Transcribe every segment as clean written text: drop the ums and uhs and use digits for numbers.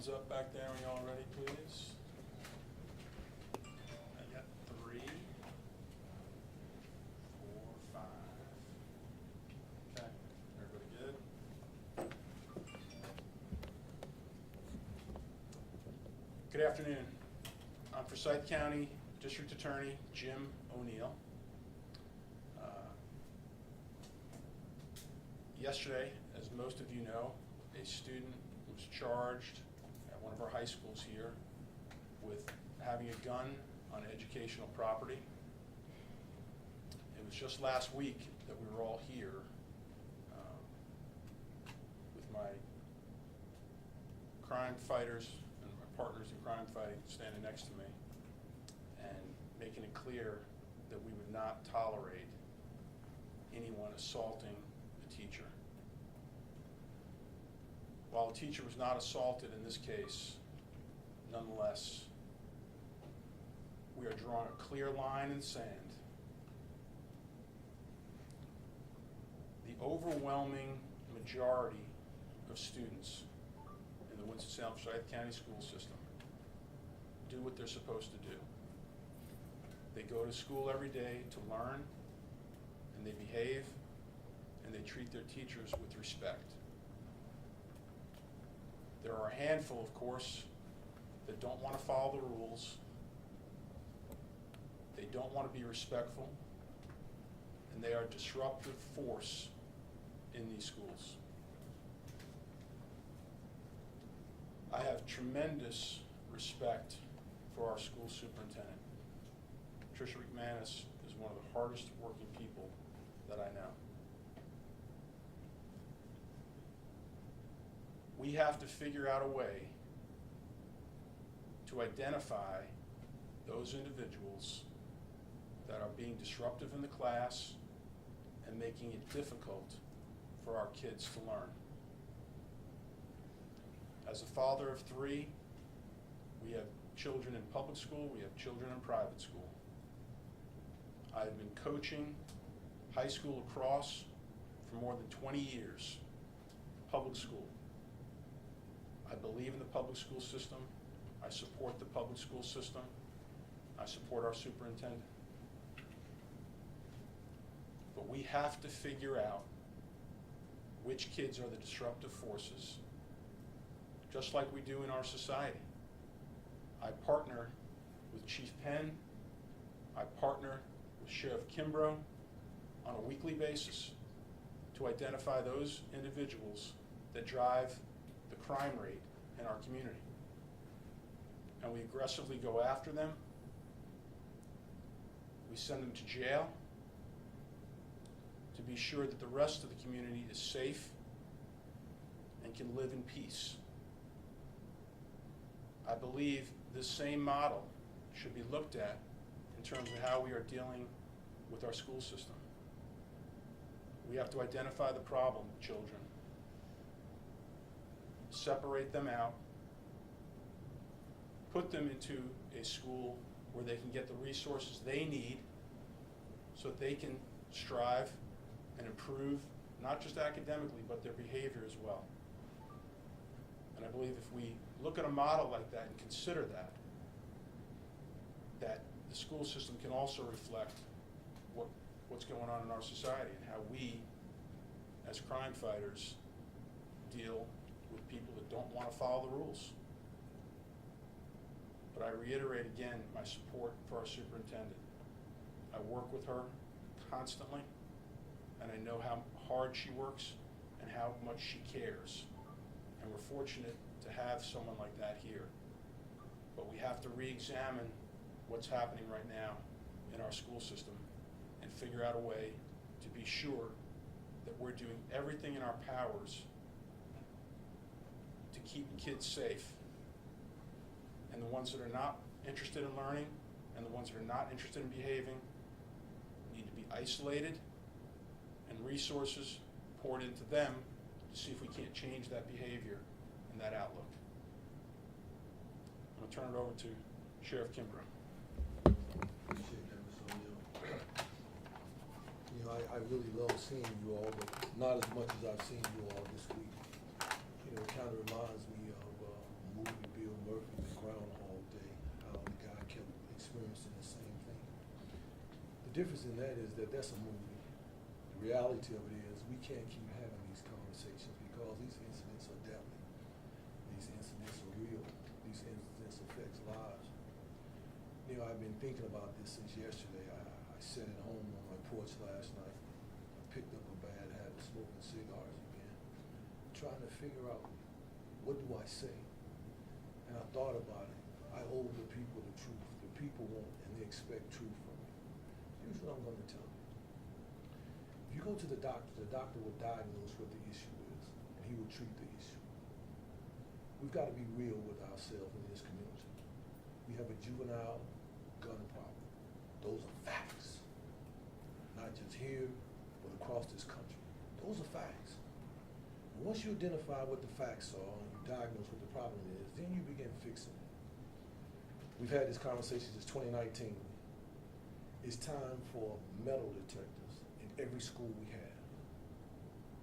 thumbs up back there when y'all ready, please. I got 3, 4, 5. Okay, everybody good? Good afternoon. I'm Forsyth County District Attorney Jim O'Neill. Yesterday, as most of you know, a student was charged at one of our high schools here with having a gun on educational property. It was just last week that we were all here with my crime fighters and my partners in crime fighting standing next to me and making it clear that we would not tolerate anyone assaulting a teacher. While the teacher was not assaulted in this case, nonetheless, we are drawing a clear line in the sand. The overwhelming majority of students in the Winston-Salem Forsyth County school system do what they're supposed to do. They go to school every day to learn, and they behave, and they treat their teachers with respect. There are a handful, of course, that don't want to follow the rules. They don't want to be respectful, and they are a disruptive force in these schools. I have tremendous respect for our school superintendent. Tricia McManus is one of the hardest working people that I know. We have to figure out a way to identify those individuals that are being disruptive in the class and making it difficult for our kids to learn. As a father of 3, we have children in public school, we have children in private school. I've been coaching high school lacrosse for more than 20 years, public school. I believe in the public school system. I support the public school system. I support our superintendent. But we have to figure out which kids are the disruptive forces, just like we do in our society. I partner with Chief Penn. I partner with Sheriff Kimbrough on a weekly basis to identify those individuals that drive the crime rate in our community. And we aggressively go after them. We send them to jail to be sure that the rest of the community is safe and can live in peace. I believe this same model should be looked at in terms of how we are dealing with our school system. We have to identify the problem with children, separate them out, put them into a school where they can get the resources they need so that they can strive and improve, not just academically, but their behavior as well. And I believe if we look at a model like that and consider that the school system can also reflect what's going on in our society and how we, as crime fighters, deal with people that don't want to follow the rules. But I reiterate again my support for our superintendent. I work with her constantly, and I know how hard she works and how much she cares. And we're fortunate to have someone like that here. But we have to re-examine what's happening right now in our school system and figure out a way to be sure that we're doing everything in our powers to keep kids safe. And the ones that are not interested in learning and the ones that are not interested in behaving need to be isolated and resources poured into them to see if we can't change that behavior and that outlook. I'm going to turn it over to Sheriff Kimbrough. Appreciate that, Mr. O'Neill. You know, I really love seeing you all, but not as much as I've seen you all this week. You know, it kind of reminds me of a movie Murphy, the Groundhog Day, how the guy kept experiencing the same thing. The difference in that is that that's a movie. The reality of it is we can't keep having these conversations because these incidents are deadly. These incidents are real. These incidents affect lives. You know, I've been thinking about this since yesterday. I sat at home on my porch last night. I picked up a bad habit, smoking cigars again, trying to figure out, what do I say? And I thought about it. I owe the people the truth. The people want and they expect truth from me. Here's what I'm going to tell you. If you go to the doctor will diagnose what the issue is, and he will treat the issue. We've got to be real with ourselves in this community. We have a juvenile gun problem. Those are facts. Not just here, but across this country. Those are facts. And once you identify what the facts are and you diagnose what the problem is, then you begin fixing it. We've had this conversation since 2019. It's time for metal detectors in every school we have.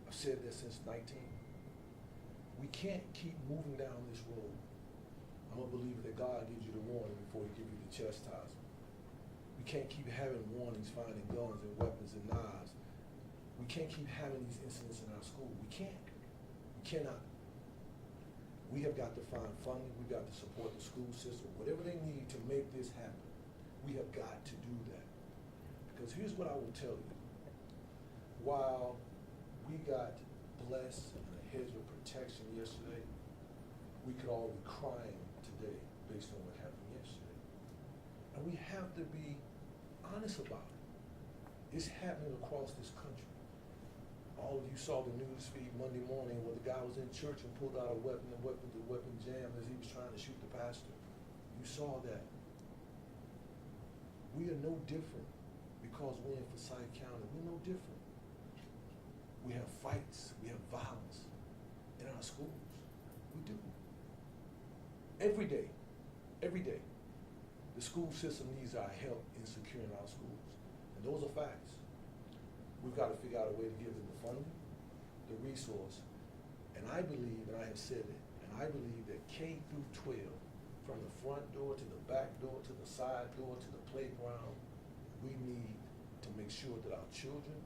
I've said that since 19. We can't keep moving down this road. I'm a believer that God gives you the warning before he gives you the chastisement. We can't keep having warnings, finding guns and weapons and knives. We can't keep having these incidents in our school. We can't. We cannot. We have got to find funding. We've got to support the school system. Whatever they need to make this happen, we have got to do that. Because here's what I will tell you. While we got blessed and a hedge of protection yesterday, we could all be crying today based on what happened yesterday. And we have to be honest about it. It's happening across this country. All of you saw the news feed Monday morning where the guy was in church and pulled out a weapon and the weapon jammed as he was trying to shoot the pastor. You saw that. We are no different because we're in Forsyth County. We're no different. We have fights. We have violence in our schools. We do. Every day. Every day. The school system needs our help in securing our schools. And those are facts. We've got to figure out a way to give them the funding, the resource, and I believe, and I have said it, and I believe that K through 12, from the front door to the back door to the side door to the playground, we need to make sure that our children,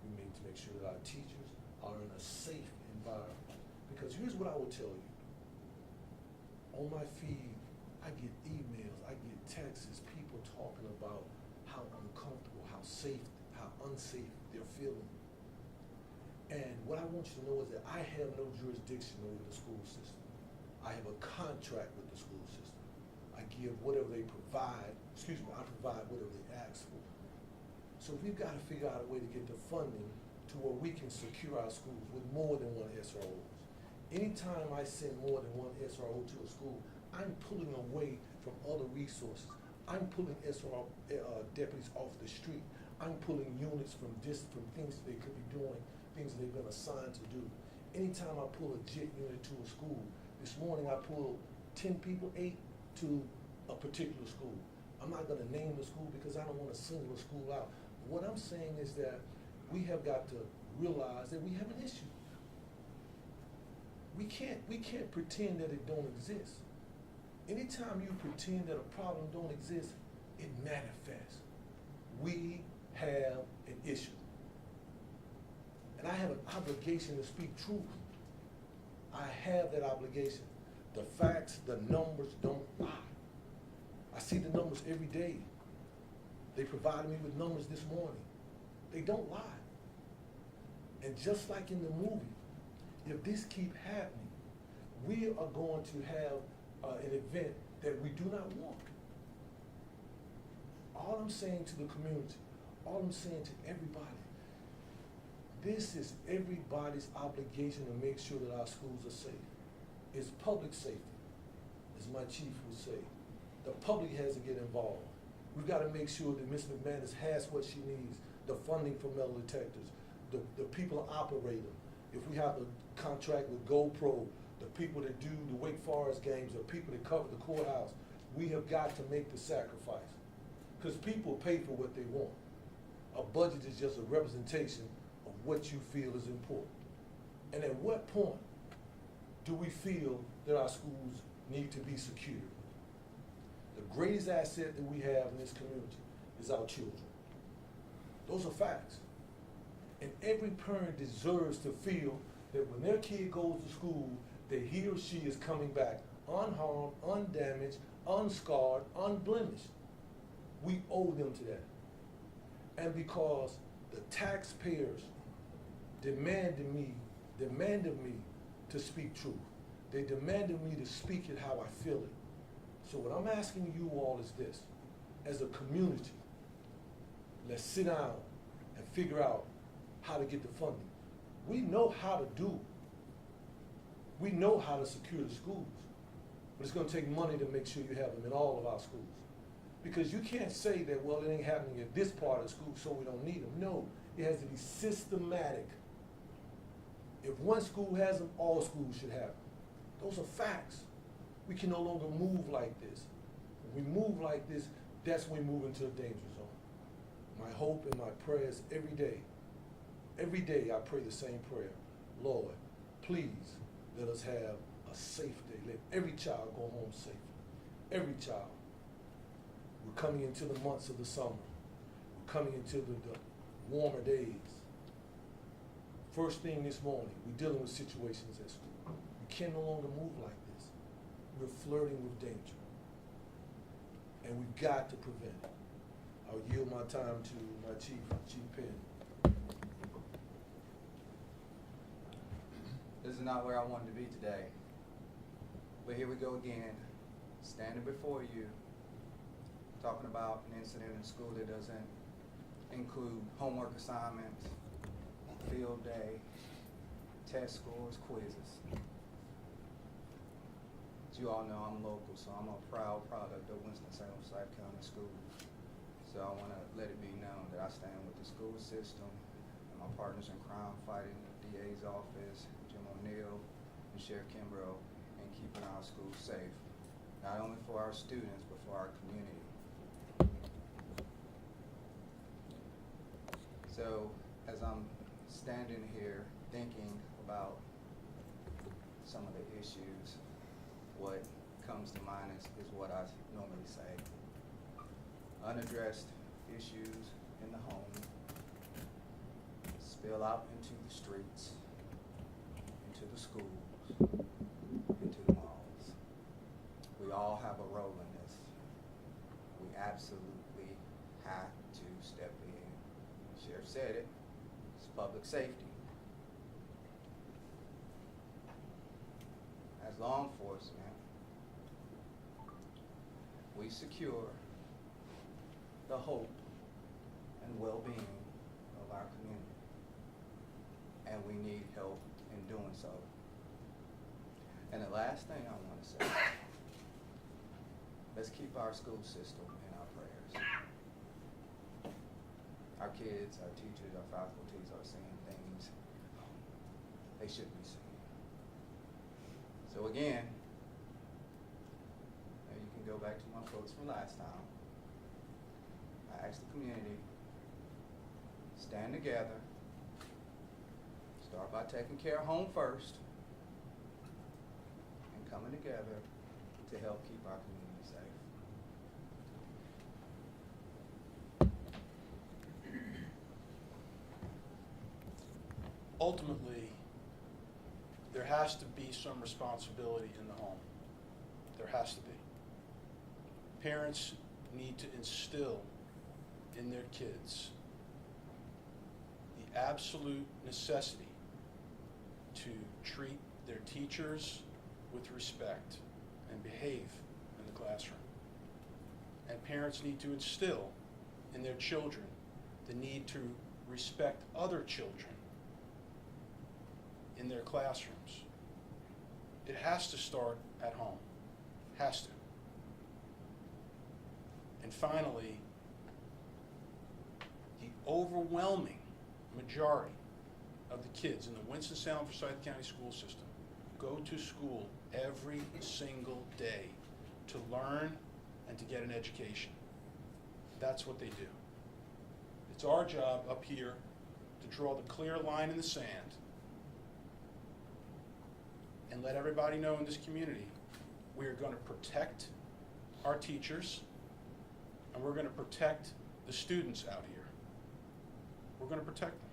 we need to make sure that our teachers are in a safe environment. Because here's what I will tell you. On my feed, I get emails, I get texts, people talking about how uncomfortable, how safe, how unsafe they're feeling. And what I want you to know is that I have no jurisdiction over the school system. I have a contract with the school system. I give whatever they provide, I provide whatever they ask for. So we've got to figure out a way to get the funding to where we can secure our schools with more than one SRO. Anytime I send more than one SRO to a school, I'm pulling away from other resources. I'm pulling SRO deputies off the street. I'm pulling units from things that they could be doing, things that they've been assigned to do. Anytime I pull a JIT unit to a school, this morning I pulled 10 people, 8 to a particular school. I'm not going to name the school because I don't want to single a school out. What I'm saying is that we have got to realize that we have an issue. We can't pretend that it don't exist. Anytime you pretend that a problem don't exist, it manifests. We have an issue. And I have an obligation to speak truth. I have that obligation. The facts, the numbers don't lie. I see the numbers every day. They provided me with numbers this morning. They don't lie. And just like in the movie, if this keep happening, we are going to have an event that we do not want. All I'm saying to the community, all I'm saying to everybody, this is everybody's obligation to make sure that our schools are safe. It's public safety, as my chief would say. The public has to get involved. We've got to make sure that Ms. McManus has what she needs, the funding for metal detectors, the people to operate them. If we have a contract with GoPro, the people that do the Wake Forest games, the people that cover the courthouse, we have got to make the sacrifice. Because people pay for what they want. A budget is just a representation of what you feel is important. And at what point do we feel that our schools need to be secured. The greatest asset that we have in this community is our children. Those are facts. And every parent deserves to feel that when their kid goes to school, that he or she is coming back unharmed, undamaged, unscarred, unblemished. We owe them to that. And because the taxpayers demanded me to speak truth. They demanded me to speak it how I feel it. So what I'm asking you all is this: as a community, let's sit down and figure out how to get the funding. We know how to do it. We know how to secure the schools. But it's going to take money to make sure you have them in all of our schools. Because you can't say that, well, it ain't happening at this part of the school, so we don't need them. No, it has to be systematic. If one school has them, all schools should have them. Those are facts. We can no longer move like this. When we move like this, that's when we move into a danger zone. My hope and my prayers every day I pray the same prayer. Lord, please let us have a safe day. Let every child go home safely. Every child. We're coming into the months of the summer. We're coming into the warmer days. First thing this morning, we're dealing with situations at school. We can no longer move like this. We're flirting with danger. And we've got to prevent it. I'll yield my time to my Chief Penn. This is not where I wanted to be today. But here we go again, standing before you, talking about an incident in school that doesn't include homework assignments, field day, test scores, quizzes. As you all know, I'm local, so I'm a proud product of Winston-Salem Forsyth County Schools. So I want to let it be known that I stand with the school system and my partners in crime fighting the DA's office, Jim O'Neill, and Sheriff Kimbrough, in keeping our schools safe, not only for our students, but for our community. So as I'm standing here thinking about some of the issues, what comes to mind is what I normally say. Unaddressed issues in the home spill out into the streets, into the schools, into the malls. We all have a role in this. We absolutely have to step in. The sheriff said it, it's public safety. As law enforcement, we secure the hope and well-being of our community, and we need help in doing so. And the last thing I want to say, let's keep our school system in our prayers. Our kids, our teachers, our faculties are seeing things they shouldn't be seeing. So again, you can go back to my quotes from last time. I asked the community, stand together, start by taking care of home first, and coming together to help keep our community safe. Ultimately, there has to be some responsibility in the home. There has to be. Parents need to instill in their kids the absolute necessity to treat their teachers with respect and behave in the classroom. And parents need to instill in their children the need to respect other children in their classrooms. It has to start at home. Has to. And finally, the overwhelming majority of the kids in the Winston-Salem Forsyth County school system go to school every single day to learn and to get an education. That's what they do. It's our job up here to draw the clear line in the sand and let everybody know in this community we're going to protect our teachers, and we're going to protect the students out here. We're going to protect them.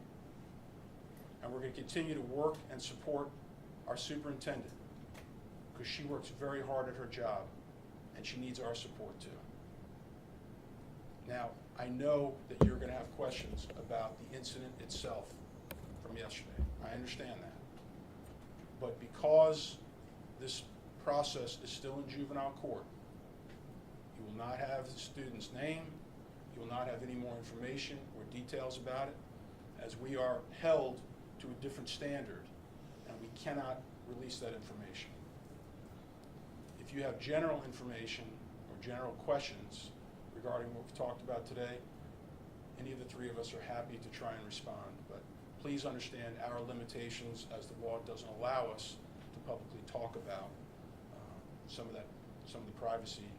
And we're going to continue to work and support our superintendent, because she works very hard at her job, and she needs our support too. Now, I know that you're going to have questions about the incident itself from yesterday. I understand that. But because this process is still in juvenile court, you will not have the student's name, you will not have any more information or details about it, as we are held to a different standard, and we cannot release that information. If you have general information or general questions regarding what we've talked about today, any of the three of us are happy to try and respond. But please understand our limitations, as the law doesn't allow us to publicly talk about some of the privacy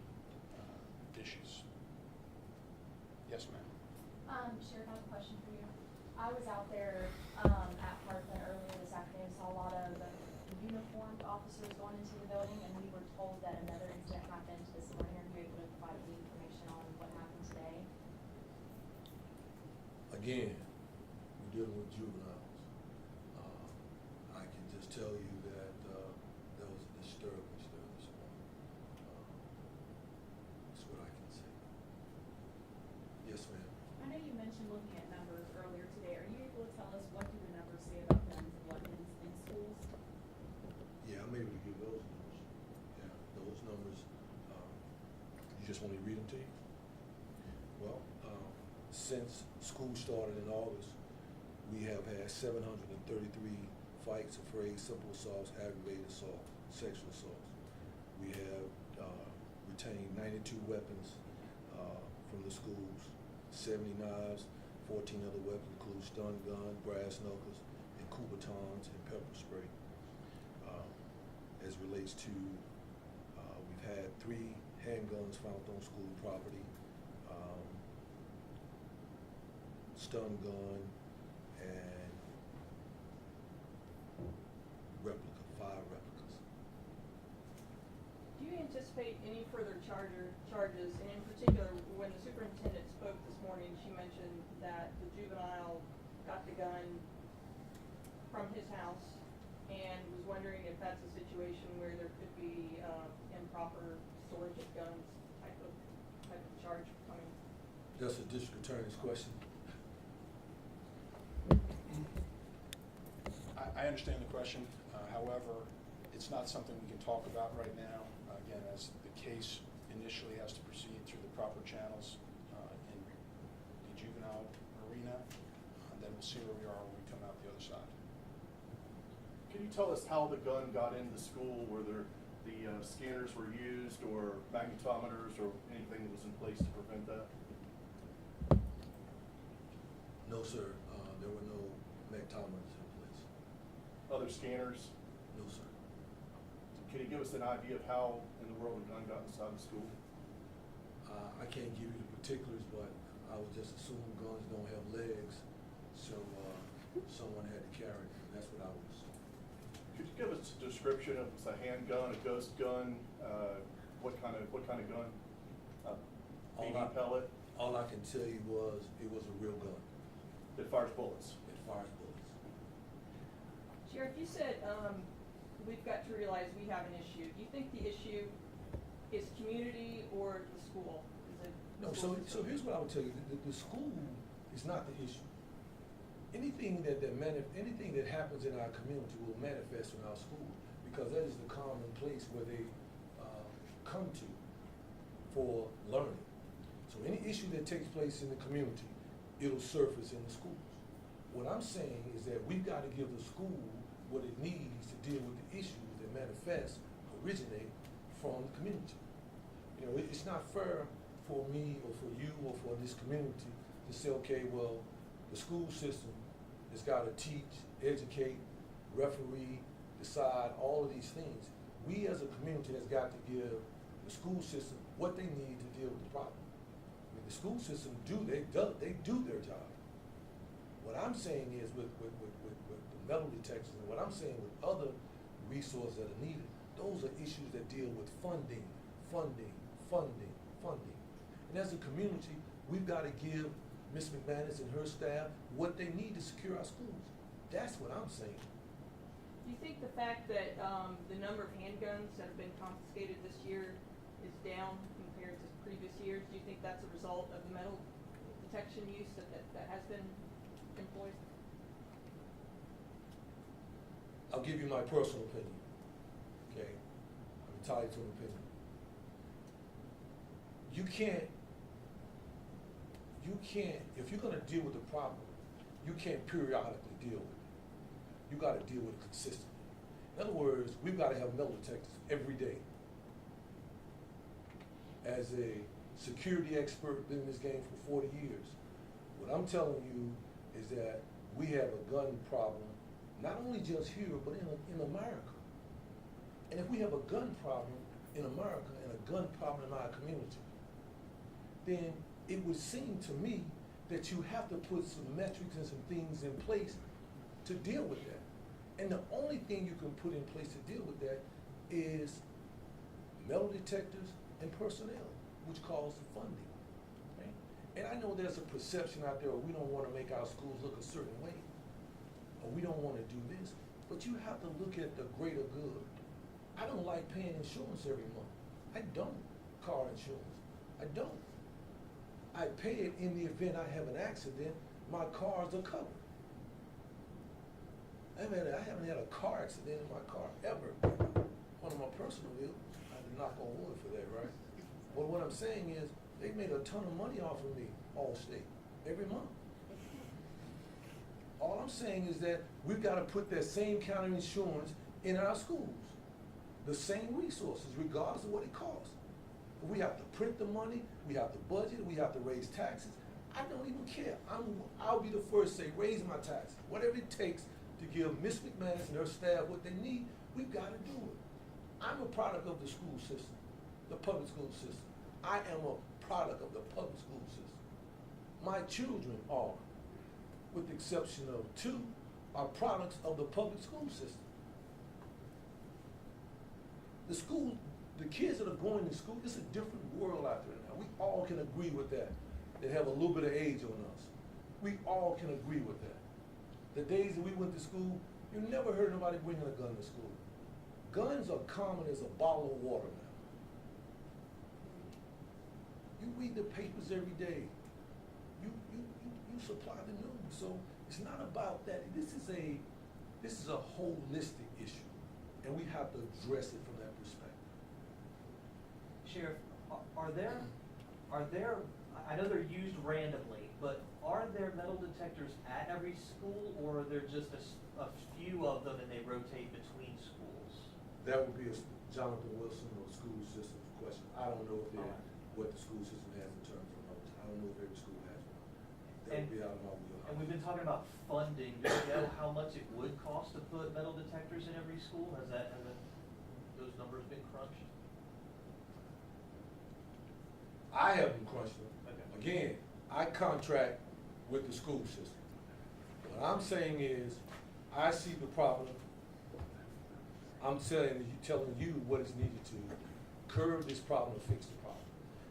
issues. Yes, ma'am. Sheriff, I have a question for you. I was out there at Parkland earlier this afternoon, saw a lot of uniformed officers going into the building, and we were told that another incident happened this morning. Are you able to provide any information on what happened today? Again, we're dealing with juveniles. I can just tell you that there was a disturbance there this morning. That's what I can say. Yes, ma'am. I know you mentioned looking at numbers earlier today. Are you able to tell us what do the numbers say about guns and weapons in schools? Yeah, I'm able to give those numbers. Yeah, those numbers. You just want me to read them to you? Well, since school started in August, we have had 733 fights, affrays, simple assaults, aggravated assault, sexual assaults. We have retained 92 weapons from the schools, 70 knives, 14 other weapons, including stun gun, brass knuckles, and coup batons, and pepper spray. As relates to, we've had 3 handguns found on school property, stun gun, and replica, 5 replicas. Do you anticipate any further charges? And in particular, when the superintendent spoke this morning, she mentioned that the juvenile got the gun from his house and was wondering if that's a situation where there could be improper storage of guns type of charge coming. That's a district attorney's question. I understand the question. However, it's not something we can talk about right now. Again, as the case initially has to proceed through the proper channels in the juvenile arena, and then we'll see where we are when we come out the other side. Can you tell us how the gun got into the school? Whether the scanners were used, or magnetometers, or anything that was in place to prevent that? No, sir. There were no magnetometers in place. Other scanners? No, sir. Can you give us an idea of how in the world the gun got inside the school? I can't give you the particulars, but I would just assume guns don't have legs, so someone had to carry them. That's what I would assume. Could you give us a description of it's a handgun, a ghost gun, what kind of gun? BB pellet? All I can tell you was it was a real gun. It fires bullets. It fires bullets. Sheriff, you said we've got to realize we have an issue. Do you think the issue is community or the school? Is it the No, school so system? here's what I would tell you. The school is not the issue. Anything that happens in our community will manifest in our school, because that is the common place where they come to for learning. So any issue that takes place in the community, it'll surface in the schools. What I'm saying is that we've got to give the school what it needs to deal with the issues that originate from the community. You know, it's not fair for me or for you or for this community to say, okay, well, the school system has got to teach, educate, referee, decide all of these things. We as a community has got to give the school system what they need to deal with the problem. I mean, the school system do their job. What I'm saying is with the metal detectors, and what I'm saying with other resources that are needed, Those are issues that deal with funding, funding, funding, funding. And as a community, we've got to give Ms. McManus and her staff what they need to secure our schools. That's what I'm saying. Do you think the fact that the number of handguns that have been confiscated this year is down compared to previous years? Do you think that's a result of the metal detection use that has been employed? I'll give you my personal opinion, okay? I'm entitled to an opinion. You can't, if you're gonna deal with the problem, you can't periodically deal with it. You gotta deal with it consistently. In other words, we've gotta have metal detectors every day. As a security expert, been in this game for 40 years, what I'm telling you is that we have a gun problem, not only just here, but in America. And if we have a gun problem in America and a gun problem in our community, then it would seem to me that you have to put some metrics and some things in place to deal with that. And the only thing you can put in place to deal with that is metal detectors and personnel, which calls for funding. Right? And I know there's a perception out there, we don't want to make our schools look a certain way, or we don't want to do this, but you have to look at the greater good. I don't like paying insurance every month. I don't. Car insurance. I don't. I pay it in the event I have an accident, my cars are covered. I haven't had a car accident in my car ever. One of my personal bills, I had to knock on wood for that, right? But what I'm saying is, they made a ton of money off of me, Allstate, every month. All I'm saying is that we've got to put that same kind of insurance in our schools. The same resources, regardless of what it costs. We have to print the money, we have to budget, we have to raise taxes. I don't even care. I'll be the first to say, raise my taxes. Whatever it takes to give Ms. McManus and her staff what they need, we've got to do it. I'm a product of the school system, the public school system. I am a product of the public school system. My children are, with the exception of 2, are products of the public school system. The kids that are going to school, it's a different world out there now. We all can agree with that have a little bit of age on us. We all can agree with that. The days that we went to school, you never heard nobody bringing a gun to school. Guns are common as a bottle of water now. You read the papers every day. You supply the news. So it's not about that. This is a holistic issue, and we have to address it from that perspective. Sheriff, are there, I know they're used randomly, but are there metal detectors at every school, or are there just a few of them and they rotate between schools? That would be a Jonathan Wilson or school system question. I don't know if what the school system has in terms of notes. I don't know if every school has one. That would be out of my wheelhouse. And we've been talking about funding. Do you know how much it would cost to put metal detectors in every school? Has those numbers been crunched? I haven't crunched them. Okay. Again, I contract with the school system. What I'm saying is, I see the problem. I'm telling you what is needed to curb this problem or fix the problem.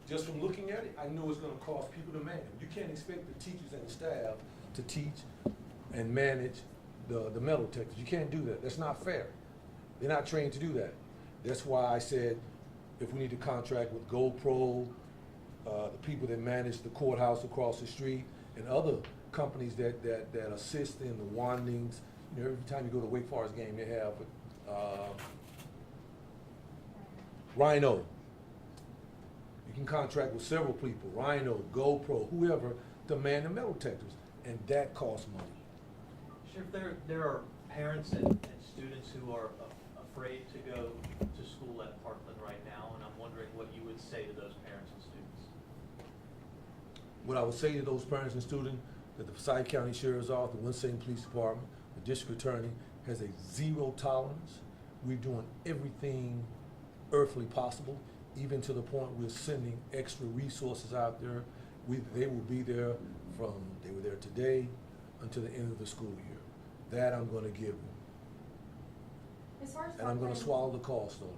Just from looking at it, I know it's going to cost people to manage. You can't expect the teachers and the staff to teach and manage the metal detectors. You can't do that. That's not fair. They're not trained to do that. That's why I said if we need to contract with GoPro, the people that manage the courthouse across the street, and other companies that assist in the wandings. You know, every time you go to a Wake Forest game, they have Rhino. You can contract with several people, Rhino, GoPro, whoever, to man the metal detectors, and that costs money. Sheriff, there are parents and students who are afraid to go to school at Parkland right now, and I'm wondering what you would say to those parents and students. What I would say to those parents and students, that the Forsyth County Sheriff's Office, the Winston-Salem Police Department, the District Attorney has a zero tolerance. We're doing everything earthly possible, even to the point we're sending extra resources out there. They will be there they were there today until the end of the school year. That I'm going to give them. As far as and I'm gonna Parkland- swallow the cost on it.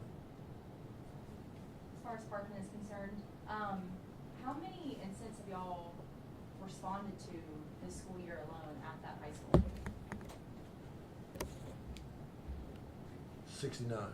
As far as Parkland is concerned, how many incidents have y'all responded to this school year alone at that high school? 69.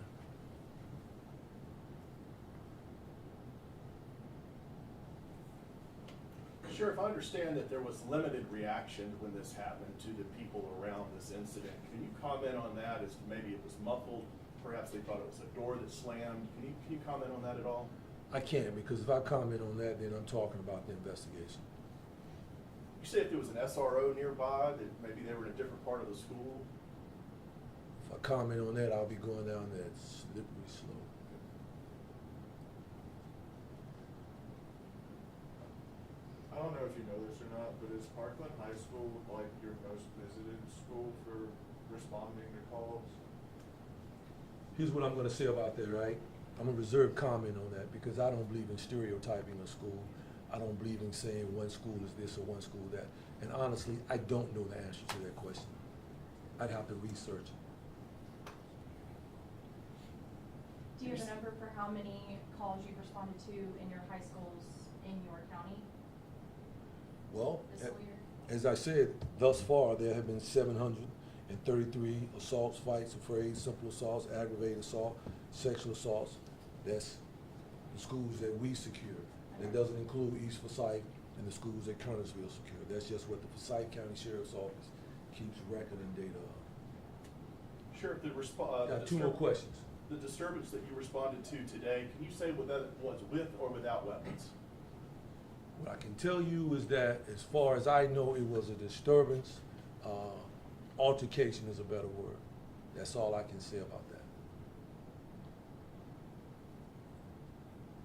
Sheriff, I understand that there was limited reaction when this happened to the people around this incident. Can you comment on that as to maybe it was muffled? Perhaps they thought it was a door that slammed. Can you comment on that at all? I can't, because if I comment on that, then I'm talking about the investigation. You said if there was an SRO nearby, that maybe they were in a different part of the school. If I comment on that, I'll be going down that slippery slope. I don't know if you know this or not, but is Parkland High School like your most visited school for responding to calls? Here's what I'm gonna say about that, right? I'm gonna reserve comment on that because I don't believe in stereotyping a school. I don't believe in saying one school is this or one school that. And honestly, I don't know the answer to that question. I'd have to research it. Do you have a number for how many calls you've responded to in your high schools in your county Well, this school year? as I said, thus far, there have been 733 assaults, fights, affrays, simple assaults, aggravated assault, sexual assaults. That's the schools that we secured. That doesn't include East Forsyth and the schools that Kernersville secured. That's just what the Forsyth County Sheriff's Office keeps record and data of. Sheriff, Got two more questions. The disturbance that you responded to today, can you say whether it was with or without weapons? What I can tell you is that, as far as I know, it was a disturbance. Altercation is a better word. That's all I can say about that.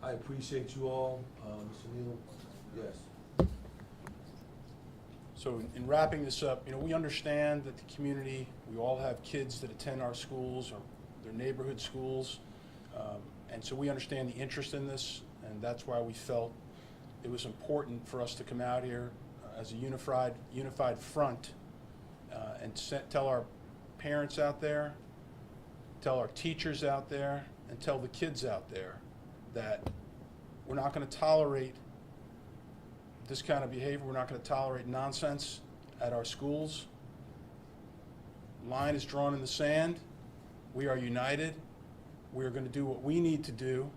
I appreciate you all. Mr. Neal, yes. So in wrapping this up, we understand that the community, we all have kids that attend our schools or their neighborhood schools. And so we understand the interest in this, and that's why we felt it was important for us to come out here as a unified front and tell our parents out there, tell our teachers out there, and tell the kids out there that we're not going to tolerate this kind of behavior. We're not going to tolerate nonsense at our schools. Line is drawn in the sand. We are united. We are going to do what we need to do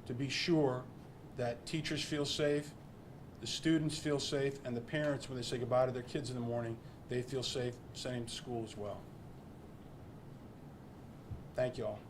to be sure that teachers feel safe, the students feel safe, and the parents, when they say goodbye to their kids in the morning, they feel safe sending them to school as well. Thank you all.